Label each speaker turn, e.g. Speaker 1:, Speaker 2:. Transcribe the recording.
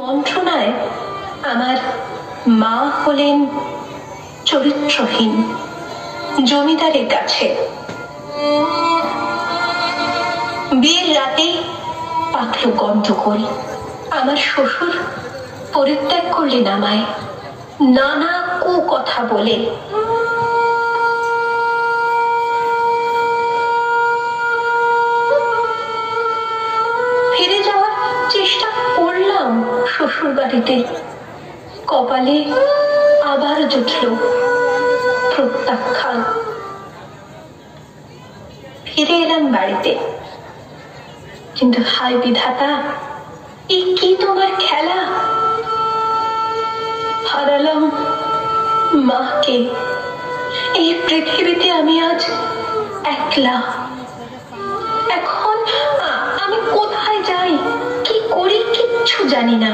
Speaker 1: মন্ত্রণায় আমার মা হলেন চরিত্রহীন জমিদারের কাছে। বিয়ের রাতে পাকল গন্ডগোল। আমার শ্বশুর পরিত্যাগ করলেন আমায় নানা কুকথা বলে। ফিরে যাওয়ার চেষ্টা করলাম শ্বশুর বাড়িতে, কপালে আবার জুটল প্রত্যাখ্যান। ফিরে এলাম বাড়িতে, কিন্তু হায় বিধাতা, এ কি তোমার খেলা! হারালাম মাকে। এই পৃথিবীতে আমি আজ একলা। এখন আমি কোথায় যাই, কি করি, কিচ্ছু জানি না।